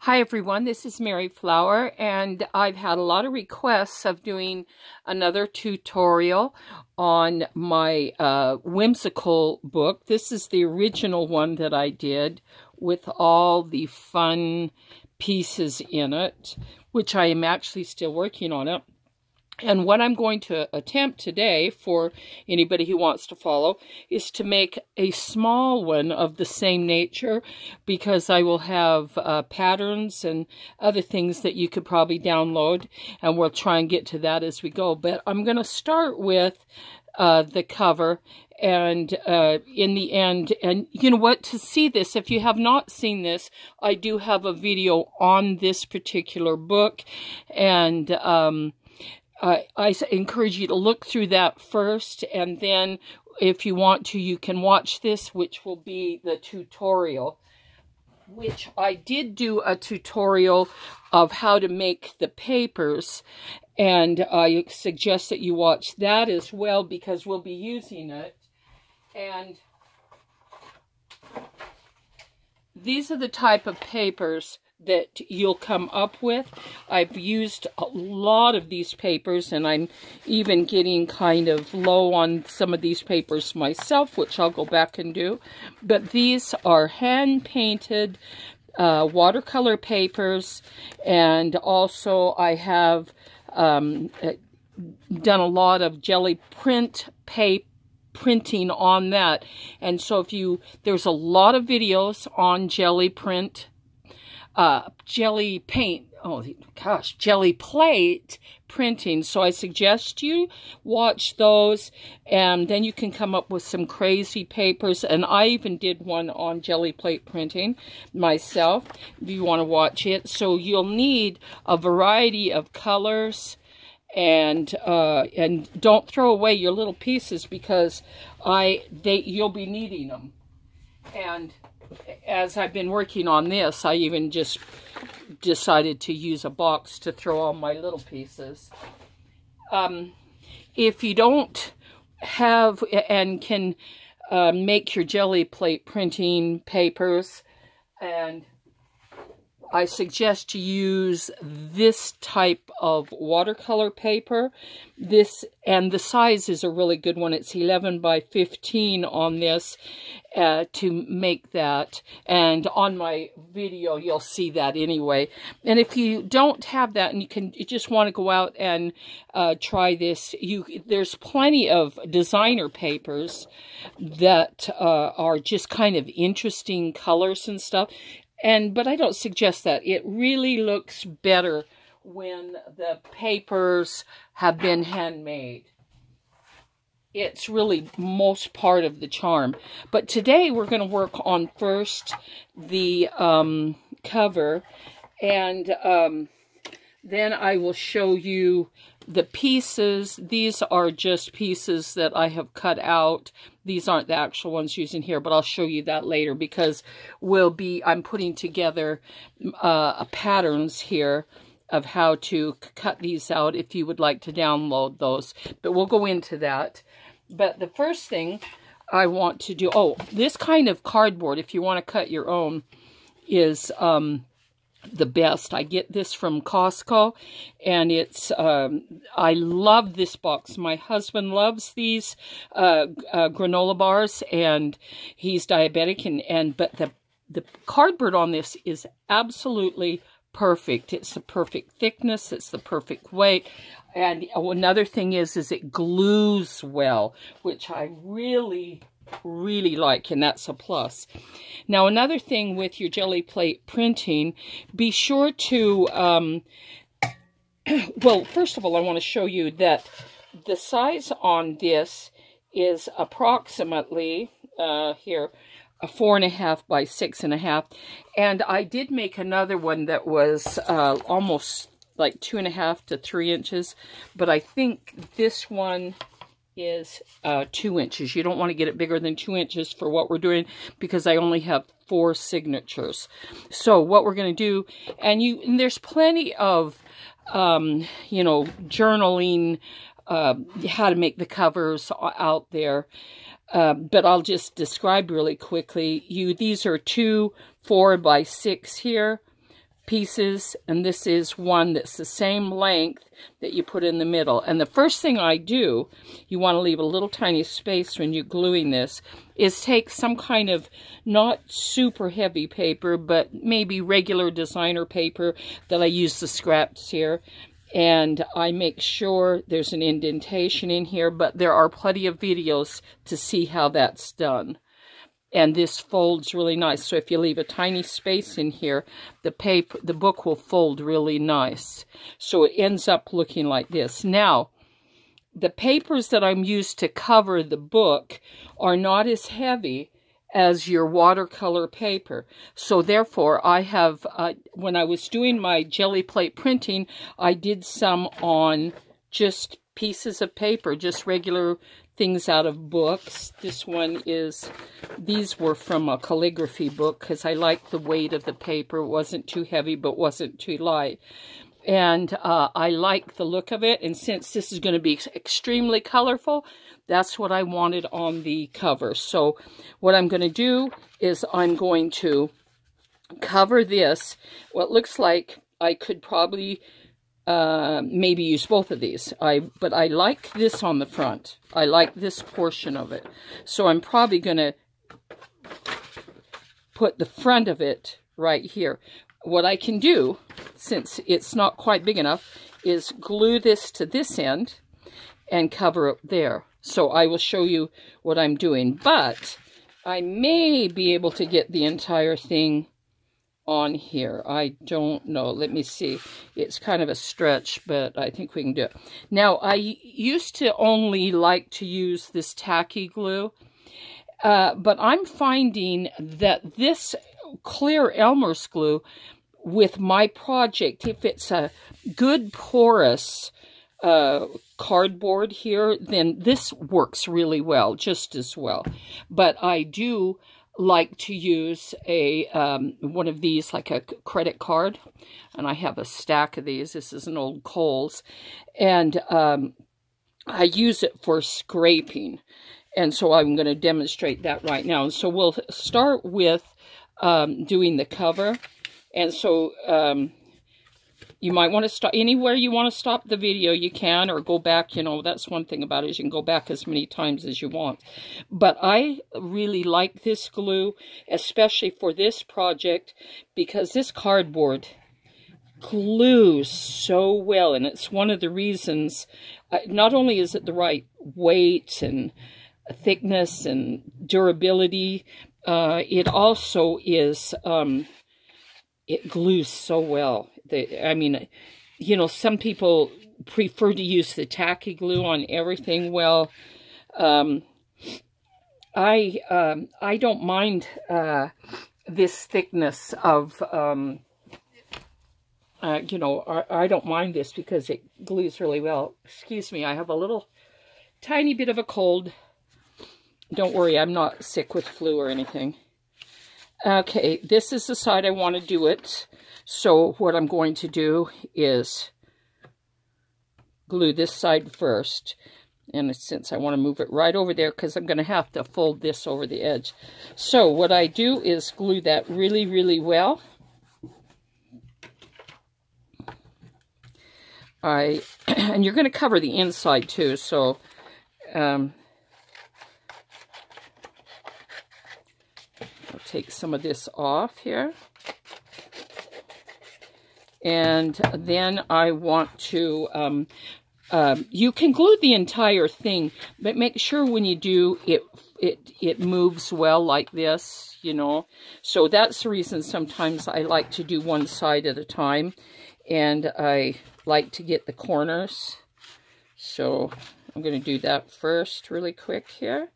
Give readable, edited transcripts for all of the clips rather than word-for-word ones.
Hi everyone, this is Mary Flower, and I've had a lot of requests of doing another tutorial on my Whimsical book. This is the original one that I did with all the fun pieces in it, which I am actually still working on it. And what I'm going to attempt today, for anybody who wants to follow, is to make a small one of the same nature, because I will have patterns and other things that you could probably download, and we'll try and get to that as we go. But I'm going to start with the cover, and in the end, and you know what, to see this, if you have not seen this, I do have a video on this particular book, and I encourage you to look through that first, and then if you want to, you can watch this, which will be the tutorial, which I did do a tutorial of how to make the papers, and I suggest that you watch that as well, because we'll be using it. And these are the type of papers that you'll come up with. I've used a lot of these papers, and I'm even getting kind of low on some of these papers myself, which I'll go back and do. But these are hand-painted watercolor papers, and also I have done a lot of jelly print printing on that. And so there's a lot of videos on jelly print, jelly paint, jelly plate printing. So I suggest you watch those, and then you can come up with some crazy papers. And I even did one on jelly plate printing myself, if you want to watch it. So you'll need a variety of colors, and don't throw away your little pieces, because you'll be needing them. And as I've been working on this, I even just decided to use a box to throw all my little pieces. If you don't have and can make your jelly plate printing papers, and I suggest you use this type of watercolor paper. And the size is a really good one. It's 11 by 15 on this to make that. And on my video, you'll see that anyway. And if you don't have that, and you just want to go out and try this, there's plenty of designer papers that are just kind of interesting colors and stuff. But I don't suggest that. It really looks better when the papers have been handmade. It's really most part of the charm. But today we're going to work on first the cover, and then I will show you the pieces. These are just pieces that I have cut out. These aren't the actual ones using here, but I'll show you that later, because I'm putting together patterns here of how to cut these out if you would like to download those. But we'll go into that. But the first thing I want to do, this kind of cardboard, if you want to cut your own, is the best. I get this from Costco, and it's I love this box. My husband loves these granola bars, and he's diabetic, but the cardboard on this is absolutely perfect. It's the perfect thickness, it's the perfect weight. And another thing is it glues well, which I really like, and that's a plus. Now, another thing with your jelly plate printing, be sure to well, first of all, I want to show you that the size on this is approximately here, a 4.5 by 6.5, and I did make another one that was almost like 2.5 to 3 inches, but I think this one is 2 inches. You don't want to get it bigger than 2 inches for what we're doing, because I only have 4 signatures. So what we're going to do, and there's plenty of journaling, how to make the covers out there, but I'll just describe really quickly. These are 2 4 by 6 here, pieces, and this is one that's the same length that you put in the middle. And the first thing I do, you want to leave a little tiny space when you're gluing this, is take some kind of not super heavy paper, but maybe regular designer paper that I use the scraps here. And I make sure there's an indentation in here, but there are plenty of videos to see how that's done. And this folds really nice. So if you leave a tiny space in here, the book will fold really nice. So it ends up looking like this. Now, the papers that I'm used to cover the book are not as heavy as your watercolor paper. So therefore, I have, when I was doing my jelly plate printing, I did some on just pieces of paper, just regular things out of books. This one is, these were from a calligraphy book because I liked the weight of the paper. It wasn't too heavy, but wasn't too light. And I like the look of it. And since this is going to be extremely colorful, that's what I wanted on the cover. So what I'm going to do is I'm going to cover this. What looks like I could probably maybe use both of these. But I like this on the front. I like this portion of it. So I'm probably going to put the front of it right here. What I can do, since it's not quite big enough, is glue this to this end and cover it there. So I will show you what I'm doing. But I may be able to get the entire thing on here. I don't know. Let me see. It's kind of a stretch, but I think we can do it. Now, I used to only like to use this tacky glue, but I'm finding that this clear Elmer's glue with my project, if it's a good porous cardboard here, then this works really well, just as well. But I do like to use a one of these, like a credit card, and I have a stack of these. This is an old Kohl's, and I use it for scraping, and so I'm going to demonstrate that right now. And so we'll start with doing the cover. And so you might want to stop anywhere you want to stop the video, you can, or go back. You know, that's one thing about it, is you can go back as many times as you want. But I really like this glue, especially for this project, because this cardboard glues so well. And it's one of the reasons, not only is it the right weight and thickness and durability, it also is, it glues so well. I mean, you know, some people prefer to use the tacky glue on everything. Well, I don't mind this thickness of, you know, I don't mind this because it glues really well. Excuse me, I have a little tiny bit of a cold. Don't worry, I'm not sick with flu or anything. Okay, this is the side I want to do it. So what I'm going to do is glue this side first. And since I want to move it right over there, because I'm going to have to fold this over the edge. So what I do is glue that really, really well. And you're going to cover the inside too, so I'll take some of this off here. And then I want to, you can glue the entire thing, but make sure when you do, it moves well like this, you know. So that's the reason sometimes I like to do one side at a time. And I like to get the corners. So I'm going to do that first really quick here.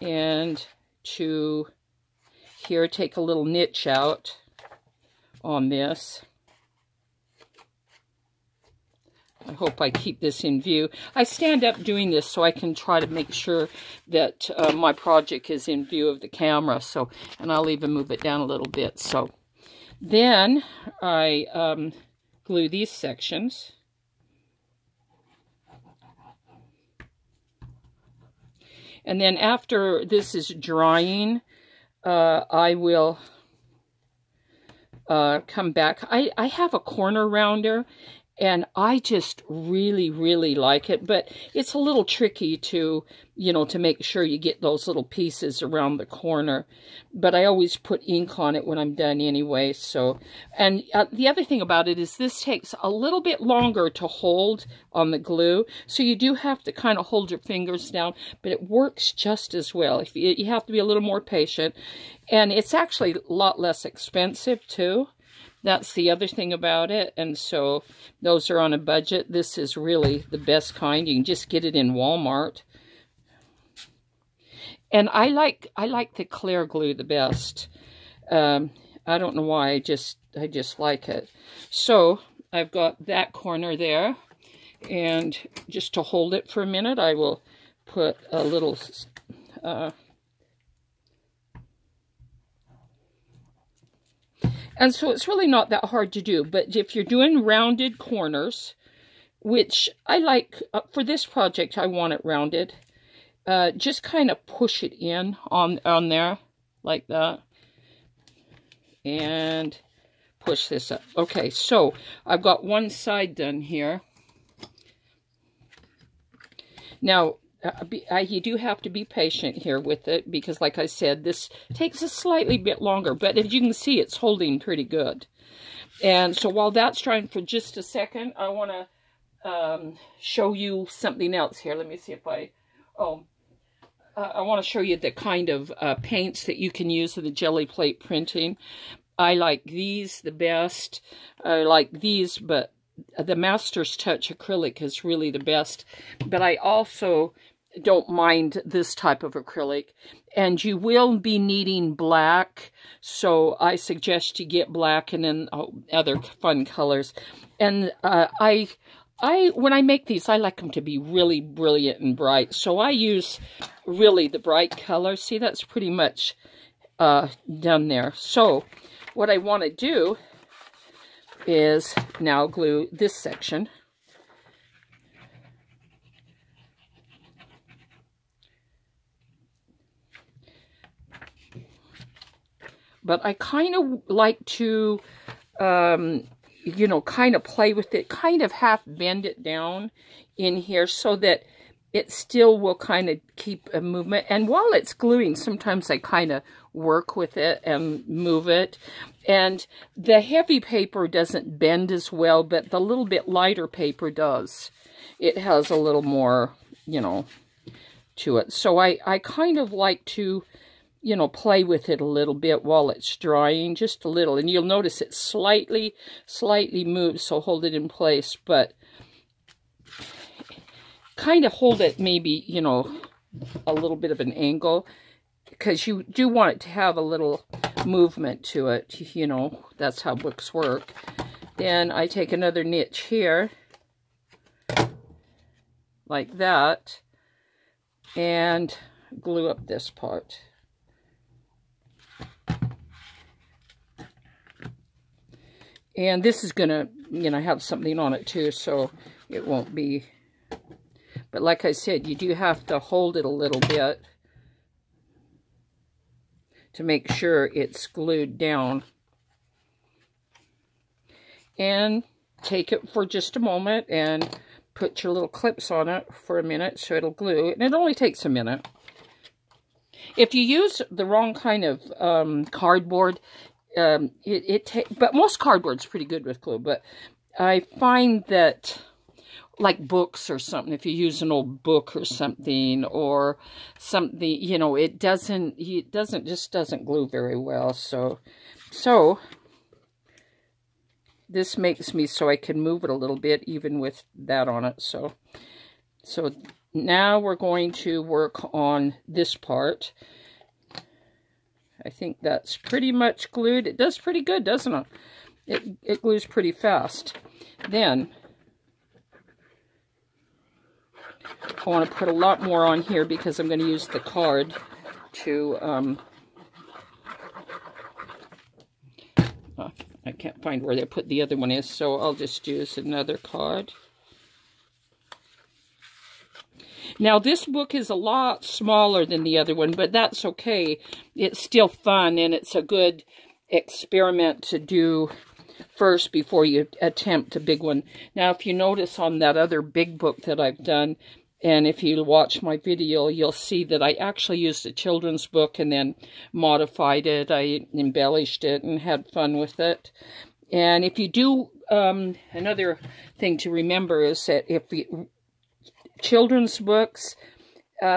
And to here, take a little niche out on this. I hope I keep this in view. I stand up doing this so I can try to make sure that my project is in view of the camera. So, and I'll even move it down a little bit. So then I glue these sections. And then after this is drying, I will come back. I have a corner rounder, and I just really, really like it, but it's a little tricky to, you know, to make sure you get those little pieces around the corner. But I always put ink on it when I'm done anyway, so. And the other thing about it is this takes a little bit longer to hold on the glue, so you do have to kind of hold your fingers down, but it works just as well. If you have to be a little more patient, and it's actually a lot less expensive too. That's the other thing about it. And so those are on a budget. This is really the best kind. You can just get it in Walmart. And I like the clear glue the best. I don't know why. I just like it. So I've got that corner there. And just to hold it for a minute, I will put a little and so it's really not that hard to do, but if you're doing rounded corners, which I like, for this project, I want it rounded, just kind of push it in on there, like that, and push this up. Okay, so I've got one side done here. Now, you do have to be patient here with it, because like I said, this takes a slightly bit longer, but as you can see, it's holding pretty good. And so while that's drying for just a second, I want to show you something else here. Let me see if I want to show you the kind of paints that you can use in the jelly plate printing. I like these the best. I like these, but the Master's Touch acrylic is really the best. But I also don't mind this type of acrylic. And you will be needing black, so I suggest you get black and then other fun colors. And when I make these, I like them to be really brilliant and bright. So I use really the bright color. See, that's pretty much done there. So what I want to do is now glue this section. But I kind of like to, you know, kind of play with it, kind of half bend it down in here so that it still will kind of keep a movement. And while it's gluing, sometimes I kind of work with it and move it. And the heavy paper doesn't bend as well, but the little bit lighter paper does. It has a little more, you know, to it. So I kind of like to, you know, play with it a little bit while it's drying, just a little. And you'll notice it slightly moves, so hold it in place. But kind of hold it maybe, you know, a little bit of an angle, because you do want it to have a little movement to it, you know. That's how books work. Then I take another niche here, like that, and glue up this part. And this is going to, you know, have something on it too, so it won't be. But like I said, you do have to hold it a little bit to make sure it's glued down. And take it for just a moment and put your little clips on it for a minute so it'll glue. And it only takes a minute. If you use the wrong kind of cardboard, but most cardboard's pretty good with glue, but I find that, like books or something, if you use an old book or something, you know, it just doesn't glue very well. So this makes me so I can move it a little bit even with that on it. So now we're going to work on this part. I think that's pretty much glued. It does pretty good, doesn't it? It glues pretty fast. Then I want to put a lot more on here because I'm going to use the card to, I can't find where they put the other one is, so I'll just use another card. Now, this book is a lot smaller than the other one, but that's okay. It's still fun, and it's a good experiment to do first before you attempt a big one. Now, if you notice on that other big book that I've done, and if you watch my video, you'll see that I actually used a children's book and then modified it. I embellished it and had fun with it. And if you do, another thing to remember is that if children's books,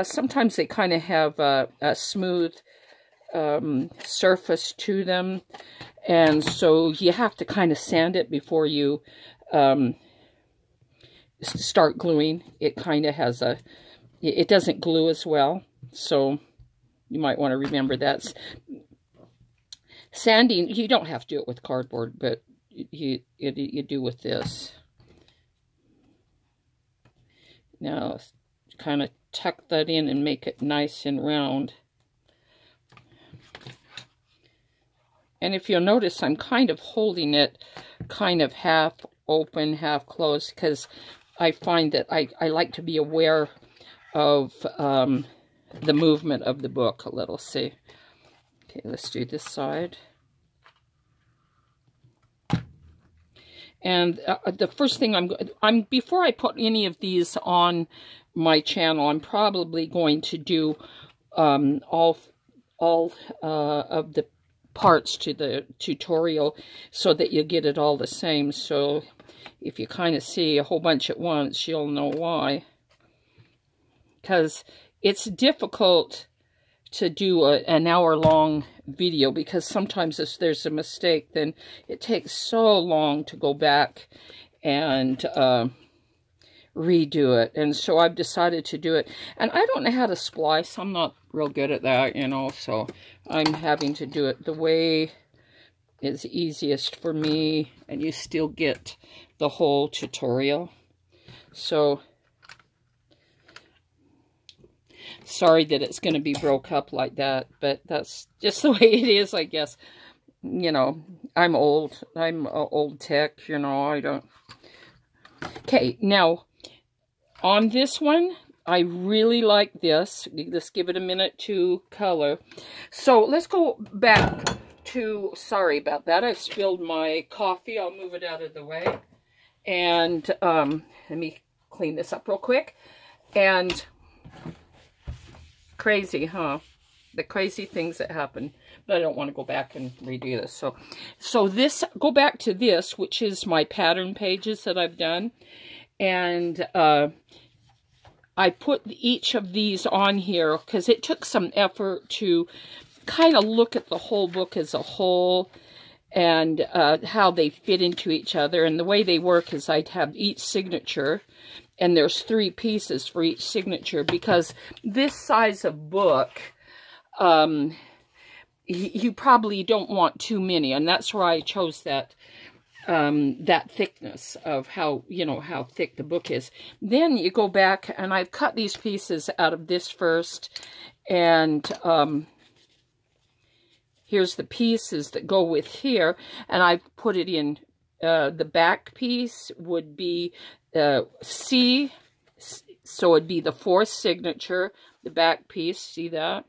sometimes they kind of have a smooth surface to them. And so you have to kind of sand it before you start gluing. It kind of has it doesn't glue as well. So you might want to remember that. Sanding, you don't have to do it with cardboard, but you do with this. Now, kind of tuck that in and make it nice and round. And if you'll notice, I'm kind of holding it kind of half open, half closed, because I find that I like to be aware of the movement of the book a little. See? Okay, let's do this side. And the first thing before I put any of these on my channel, I'm probably going to do all of the parts to the tutorial so that you get it all the same. So if you kind of see a whole bunch at once, you'll know why. Because it's difficult to do an hour-long video, because sometimes if there's a mistake, then it takes so long to go back and redo it. And so I've decided to do it. And I don't know how to splice. I'm not real good at that, you know, so I'm having to do it the way is easiest for me, and you still get the whole tutorial. So sorry that it's going to be broke up like that, but that's just the way it is, I guess. You know, I'm old. I'm old tech, you know, I don't... Okay, now, on this one, I really like this. Let's give it a minute to color. So, let's go back to... Sorry about that. I spilled my coffee. I'll move it out of the way. And, let me clean this up real quick. And... crazy, huh? The crazy things that happen. But I don't want to go back and redo this. So this, go back to this, which is my pattern pages that I've done. And I put each of these on here because it took some effort to kind of look at the whole book as a whole and how they fit into each other. And the way they work is I'd have each signature, and there's 3 pieces for each signature, because this size of book, you probably don't want too many, and that's why I chose that that thickness of how, you know, how thick the book is. Then you go back, and I've cut these pieces out of this first, and here's the pieces that go with here, and I've put it in. The back piece would be C, so it'd be the 4th signature, the back piece, see that?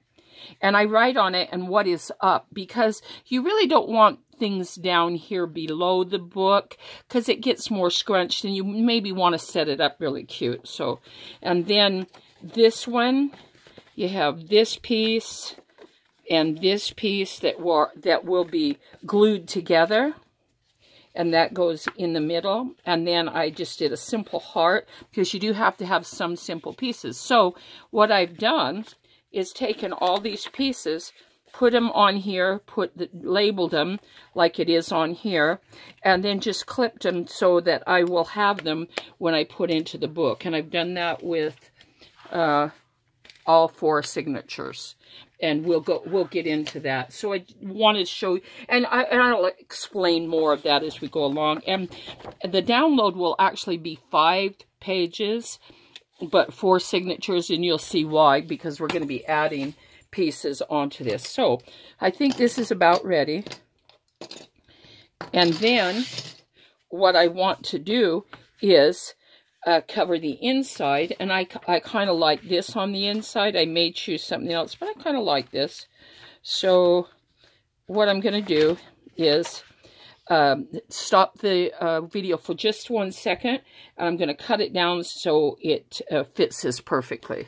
And I write on it and what is up, because you really don't want things down here below the book, because it gets more scrunched, and you maybe want to set it up really cute. So, and then this one, you have this piece and this piece that will be glued together. And that goes in the middle. And then I just did a simple heart, because you do have to have some simple pieces. So what I've done is taken all these pieces, put them on here, labeled them like it is on here, and then just clipped them so that I will have them when I put into the book. And I've done that with all 4 signatures. And we'll get into that. So I wanted to show you, and I'll explain more of that as we go along. And the download will actually be 5 pages, but 4 signatures, and you'll see why, because we're going to be adding pieces onto this. So I think this is about ready. And then what I want to do is cover the inside, and I kind of like this on the inside. I may choose something else, but I kind of like this. So what I'm going to do is stop the video for just 1 second. I'm going to cut it down so it fits this perfectly.